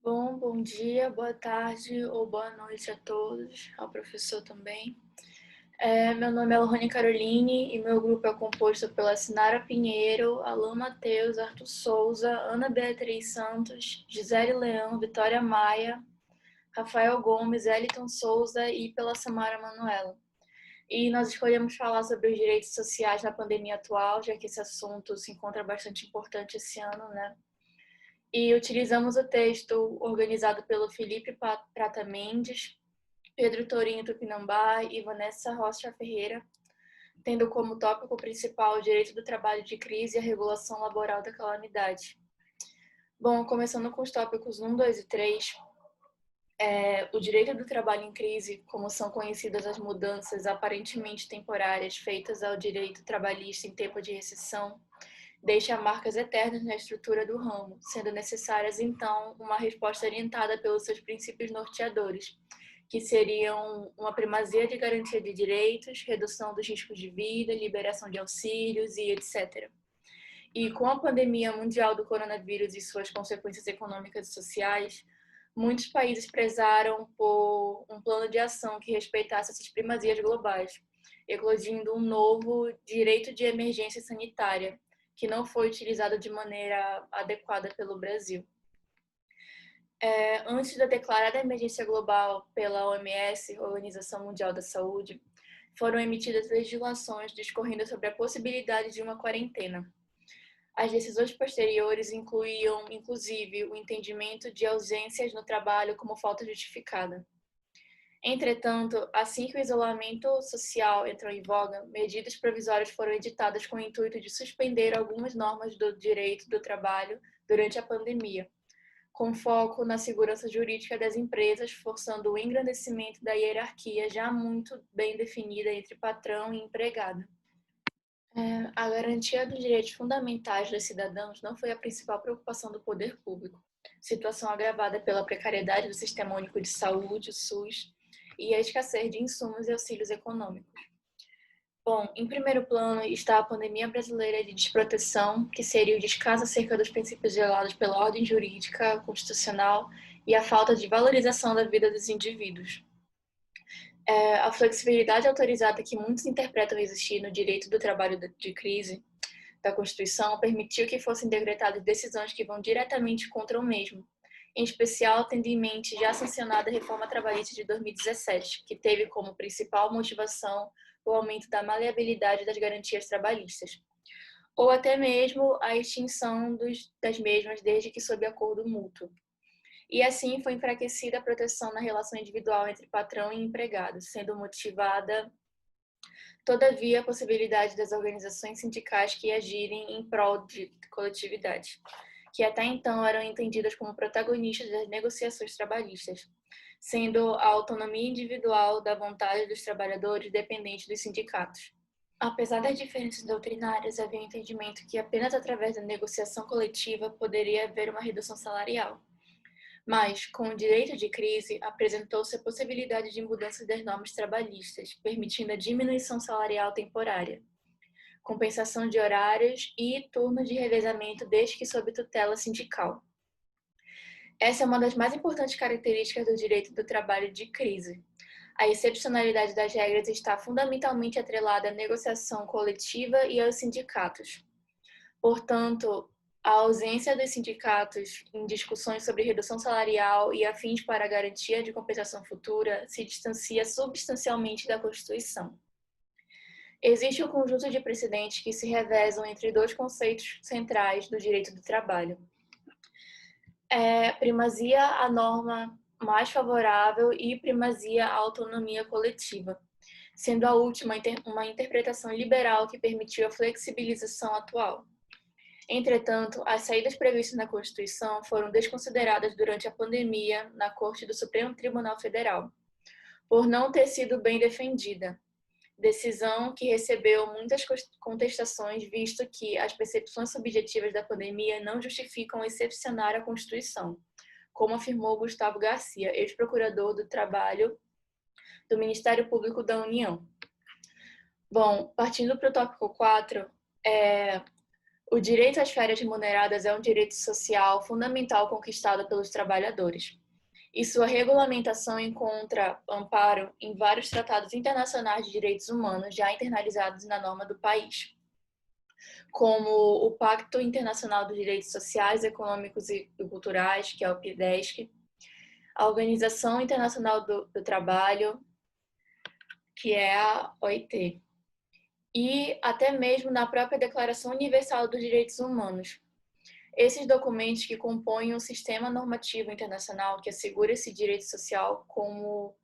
Bom dia, boa tarde ou boa noite a todos, ao professor também. Meu nome é Lohane Caroline e meu grupo é composto pela Sinara Pinheiro, Alan Matheus, Arthur Souza, Ana Beatriz Santos, Gisele Leão, Vitória Maia, Rafael Gomes, Eliton Souza e pela Samara Manuela. E nós escolhemos falar sobre os direitos sociais na pandemia atual, já que esse assunto se encontra bastante importante esse ano, né? E utilizamos o texto organizado pelo Felipe Prata Mendes, Pedro Torinho Tupinambá e Vanessa Rocha Ferreira, tendo como tópico principal o direito do trabalho de crise e a regulação laboral da calamidade. Bom, começando com os tópicos 1, 2 e 3, o direito do trabalho em crise, como são conhecidas as mudanças aparentemente temporárias feitas ao direito trabalhista em tempo de recessão, deixa marcas eternas na estrutura do ramo, sendo necessárias, então, uma resposta orientada pelos seus princípios norteadores, que seriam uma primazia de garantia de direitos, redução dos riscos de vida, liberação de auxílios e etc. E com a pandemia mundial do coronavírus e suas consequências econômicas e sociais, muitos países prezaram por um plano de ação que respeitasse essas primazias globais, eclodindo um novo direito de emergência sanitária, que não foi utilizado de maneira adequada pelo Brasil. Antes da declarada emergência global pela OMS, Organização Mundial da Saúde, foram emitidas legislações discorrendo sobre a possibilidade de uma quarentena. As decisões posteriores incluíam, inclusive, o entendimento de ausências no trabalho como falta justificada. Entretanto, assim que o isolamento social entrou em voga, medidas provisórias foram editadas com o intuito de suspender algumas normas do direito do trabalho durante a pandemia, com foco na segurança jurídica das empresas, forçando o engrandecimento da hierarquia já muito bem definida entre patrão e empregado. A garantia dos direitos fundamentais dos cidadãos não foi a principal preocupação do poder público, situação agravada pela precariedade do Sistema Único de Saúde, o SUS, e a escassez de insumos e auxílios econômicos. Bom, em primeiro plano está a pandemia brasileira de desproteção, que seria o descaso acerca dos princípios gerados pela ordem jurídica constitucional e a falta de valorização da vida dos indivíduos. A flexibilidade autorizada que muitos interpretam existir no direito do trabalho de crise da Constituição permitiu que fossem decretadas decisões que vão diretamente contra o mesmo, em especial tendo em mente já sancionada a reforma trabalhista de 2017, que teve como principal motivação o aumento da maleabilidade das garantias trabalhistas, ou até mesmo a extinção das mesmas desde que sob acordo mútuo. E assim foi enfraquecida a proteção na relação individual entre patrão e empregado, sendo motivada, todavia, a possibilidade das organizações sindicais que agirem em prol de coletividade, que até então eram entendidas como protagonistas das negociações trabalhistas, sendo a autonomia individual da vontade dos trabalhadores dependente dos sindicatos. Apesar das diferenças doutrinárias, havia um entendimento que apenas através da negociação coletiva poderia haver uma redução salarial. Mas, com o direito de crise, apresentou-se a possibilidade de mudança das normas trabalhistas, permitindo a diminuição salarial temporária, compensação de horários e turno de revezamento desde que sob tutela sindical. Essa é uma das mais importantes características do direito do trabalho de crise. A excepcionalidade das regras está fundamentalmente atrelada à negociação coletiva e aos sindicatos. Portanto, a ausência dos sindicatos em discussões sobre redução salarial e afins para a garantia de compensação futura se distancia substancialmente da Constituição. Existe um conjunto de precedentes que se revezam entre dois conceitos centrais do direito do trabalho. Primazia à norma mais favorável e primazia à autonomia coletiva, sendo a última uma interpretação liberal que permitiu a flexibilização atual. Entretanto, as saídas previstas na Constituição foram desconsideradas durante a pandemia na Corte do Supremo Tribunal Federal, por não ter sido bem defendida. Decisão que recebeu muitas contestações, visto que as percepções subjetivas da pandemia não justificam excepcionar a Constituição, como afirmou Gustavo Garcia, ex-procurador do Trabalho do Ministério Público da União. Bom, partindo para o tópico 4, O direito às férias remuneradas é um direito social fundamental conquistado pelos trabalhadores, e sua regulamentação encontra amparo em vários tratados internacionais de direitos humanos já internalizados na norma do país, como o Pacto Internacional dos Direitos Sociais, Econômicos e Culturais, que é o PIDESC, a Organização Internacional do Trabalho, que é a OIT, e até mesmo na própria Declaração Universal dos Direitos Humanos. Esses documentos que compõem um sistema normativo internacional que assegura esse direito social como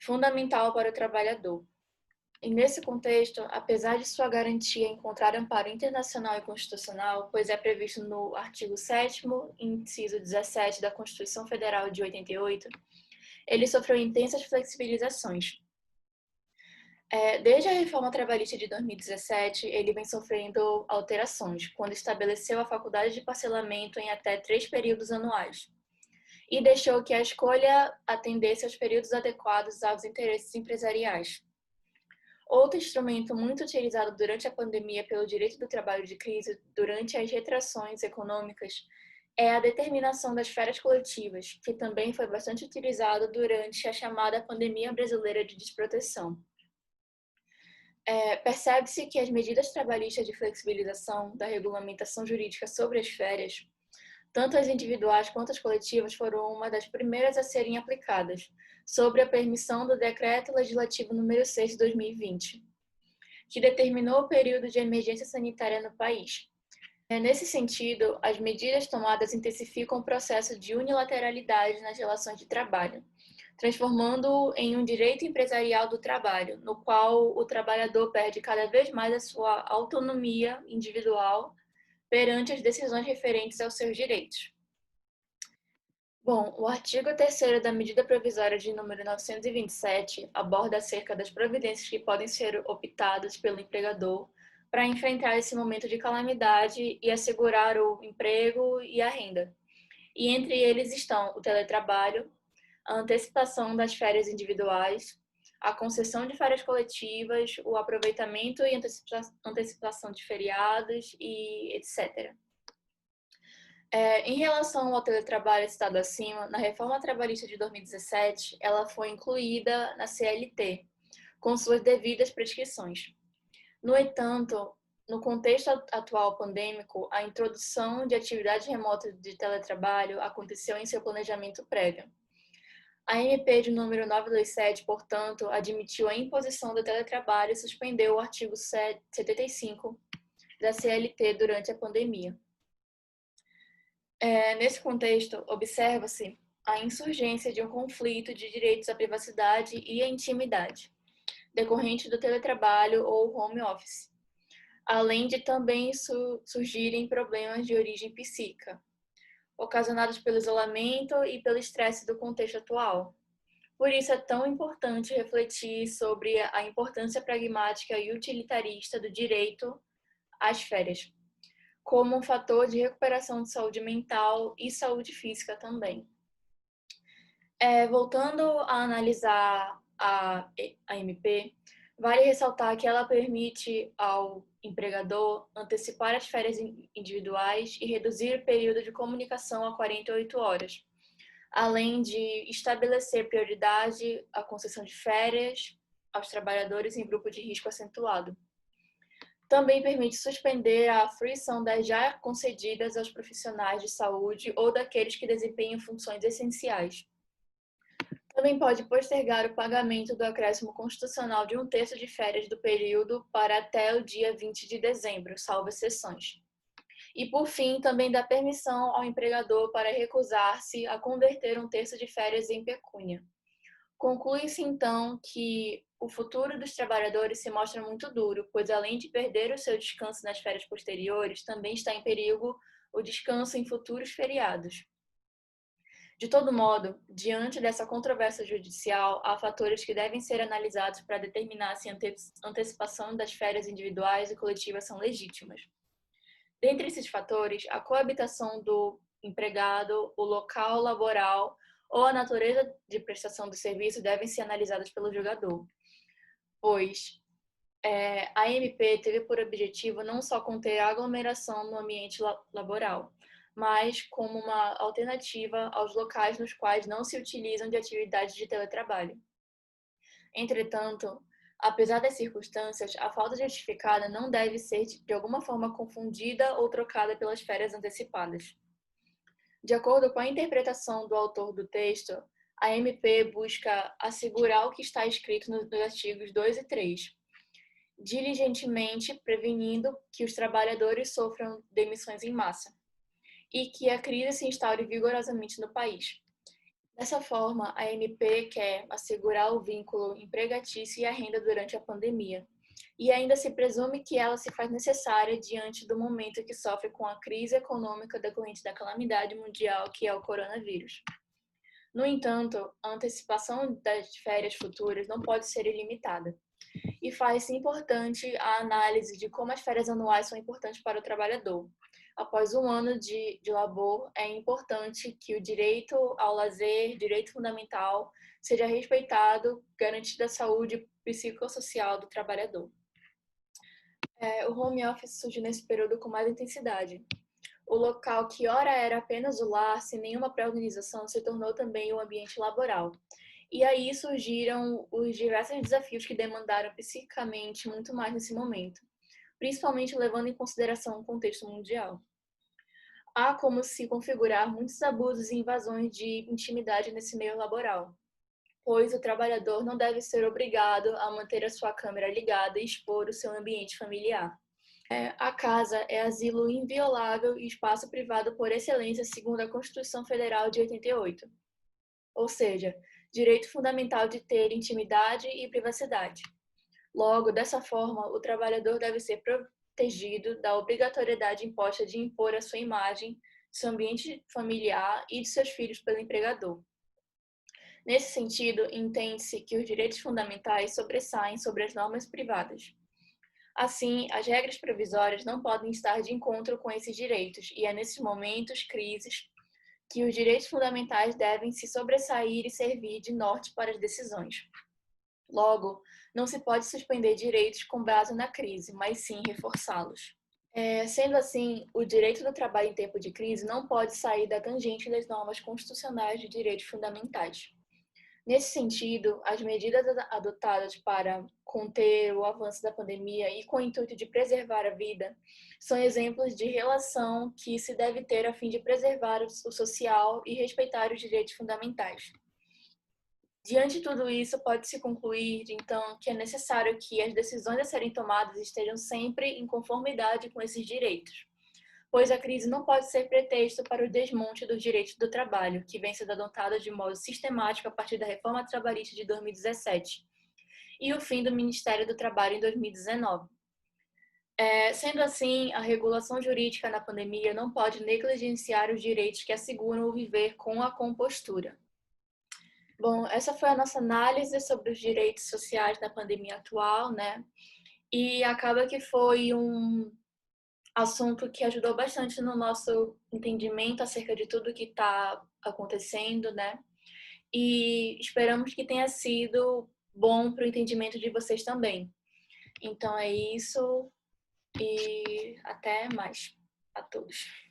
fundamental para o trabalhador. E nesse contexto, apesar de sua garantia encontrar amparo internacional e constitucional, pois é previsto no artigo 7º, inciso 17 da Constituição Federal de 88, ele sofreu intensas flexibilizações. Desde a reforma trabalhista de 2017, ele vem sofrendo alterações, quando estabeleceu a faculdade de parcelamento em até 3 períodos anuais, e deixou que a escolha atendesse aos períodos adequados aos interesses empresariais. Outro instrumento muito utilizado durante a pandemia pelo direito do trabalho de crise, durante as retrações econômicas, é a determinação das férias coletivas, que também foi bastante utilizado durante a chamada pandemia brasileira de desproteção. Percebe-se que as medidas trabalhistas de flexibilização da regulamentação jurídica sobre as férias, tanto as individuais quanto as coletivas, foram uma das primeiras a serem aplicadas, sobre a permissão do Decreto Legislativo número 6 de 2020, que determinou o período de emergência sanitária no país. Nesse sentido, as medidas tomadas intensificam o processo de unilateralidade nas relações de trabalho, transformando-o em um direito empresarial do trabalho, no qual o trabalhador perde cada vez mais a sua autonomia individual perante as decisões referentes aos seus direitos. Bom, o artigo 3º da medida provisória de número 927 aborda acerca das providências que podem ser optadas pelo empregador para enfrentar esse momento de calamidade e assegurar o emprego e a renda. E entre eles estão o teletrabalho, a antecipação das férias individuais, a concessão de férias coletivas, o aproveitamento e antecipação de feriados e etc. Em relação ao teletrabalho citado acima, na reforma trabalhista de 2017, ela foi incluída na CLT, com suas devidas prescrições. No entanto, no contexto atual pandêmico, a introdução de atividade remota de teletrabalho aconteceu em seu planejamento prévio. A MP de número 927, portanto, admitiu a imposição do teletrabalho e suspendeu o artigo 75 da CLT durante a pandemia. Nesse contexto, observa-se a insurgência de um conflito de direitos à privacidade e à intimidade, decorrente do teletrabalho ou home office, além de também surgirem problemas de origem psíquica, ocasionados pelo isolamento e pelo estresse do contexto atual. Por isso é tão importante refletir sobre a importância pragmática e utilitarista do direito às férias, como um fator de recuperação de saúde mental e saúde física também. Voltando a analisar a MP, vale ressaltar que ela permite ao empregador antecipar as férias individuais e reduzir o período de comunicação a 48 horas, além de estabelecer prioridade à concessão de férias aos trabalhadores em grupo de risco acentuado. Também permite suspender a fruição das já concedidas aos profissionais de saúde ou daqueles que desempenham funções essenciais. Também pode postergar o pagamento do acréscimo constitucional de 1/3 de férias do período para até o dia 20 de dezembro, salvo exceções. E, por fim, também dá permissão ao empregador para recusar-se a converter 1/3 de férias em pecúnia. Conclui-se, então, que o futuro dos trabalhadores se mostra muito duro, pois, além de perder o seu descanso nas férias posteriores, também está em perigo o descanso em futuros feriados. De todo modo, diante dessa controvérsia judicial, há fatores que devem ser analisados para determinar se a antecipação das férias individuais e coletivas são legítimas. Dentre esses fatores, a coabitação do empregado, o local laboral ou a natureza de prestação do serviço devem ser analisadas pelo julgador, pois A MP teve por objetivo não só conter a aglomeração no ambiente laboral, mas como uma alternativa aos locais nos quais não se utilizam de atividades de teletrabalho. Entretanto, apesar das circunstâncias, a falta justificada não deve ser de alguma forma confundida ou trocada pelas férias antecipadas. De acordo com a interpretação do autor do texto, a MP busca assegurar o que está escrito nos artigos 2 e 3, diligentemente prevenindo que os trabalhadores sofram demissões em massa e que a crise se instaure vigorosamente no país. Dessa forma, a MP quer assegurar o vínculo empregatício e a renda durante a pandemia. E ainda se presume que ela se faz necessária diante do momento que sofre com a crise econômica decorrente da calamidade mundial que é o coronavírus. No entanto, a antecipação das férias futuras não pode ser ilimitada. E faz-se importante a análise de como as férias anuais são importantes para o trabalhador. Após um ano de labor, é importante que o direito ao lazer, direito fundamental, seja respeitado, garantida a saúde psicossocial do trabalhador. O home office surgiu nesse período com mais intensidade. O local que ora era apenas o lar, sem nenhuma pré-organização, se tornou também o ambiente laboral. E aí surgiram os diversos desafios que demandaram psiquicamente muito mais nesse momento, principalmente levando em consideração o contexto mundial. Há como se configurar muitos abusos e invasões de intimidade nesse meio laboral, pois o trabalhador não deve ser obrigado a manter a sua câmera ligada e expor o seu ambiente familiar. A casa é asilo inviolável e espaço privado por excelência, segundo a Constituição Federal de 88. Ou seja, direito fundamental de ter intimidade e privacidade. Logo, dessa forma, o trabalhador deve ser protegido da obrigatoriedade imposta de impor a sua imagem, seu ambiente familiar e de seus filhos pelo empregador. Nesse sentido, entende-se que os direitos fundamentais sobressaem sobre as normas privadas. Assim, as regras provisórias não podem estar de encontro com esses direitos, e é nesses momentos, crises, que os direitos fundamentais devem se sobressair e servir de norte para as decisões. Logo, não se pode suspender direitos com base na crise, mas sim reforçá-los. Sendo assim, o direito do trabalho em tempo de crise não pode sair da tangente das normas constitucionais de direitos fundamentais. Nesse sentido, as medidas adotadas para conter o avanço da pandemia e com o intuito de preservar a vida são exemplos de relação que se deve ter a fim de preservar o social e respeitar os direitos fundamentais. Diante de tudo isso, pode-se concluir, então, que é necessário que as decisões a serem tomadas estejam sempre em conformidade com esses direitos, pois a crise não pode ser pretexto para o desmonte dos direitos do trabalho, que vem sendo adotado de modo sistemático a partir da reforma trabalhista de 2017 e o fim do Ministério do Trabalho em 2019. Sendo assim, a regulação jurídica na pandemia não pode negligenciar os direitos que asseguram o viver com a compostura. Bom, essa foi a nossa análise sobre os direitos sociais na pandemia atual, né? E acaba que foi um assunto que ajudou bastante no nosso entendimento acerca de tudo que está acontecendo, né? E esperamos que tenha sido bom para o entendimento de vocês também. Então é isso e até mais a todos.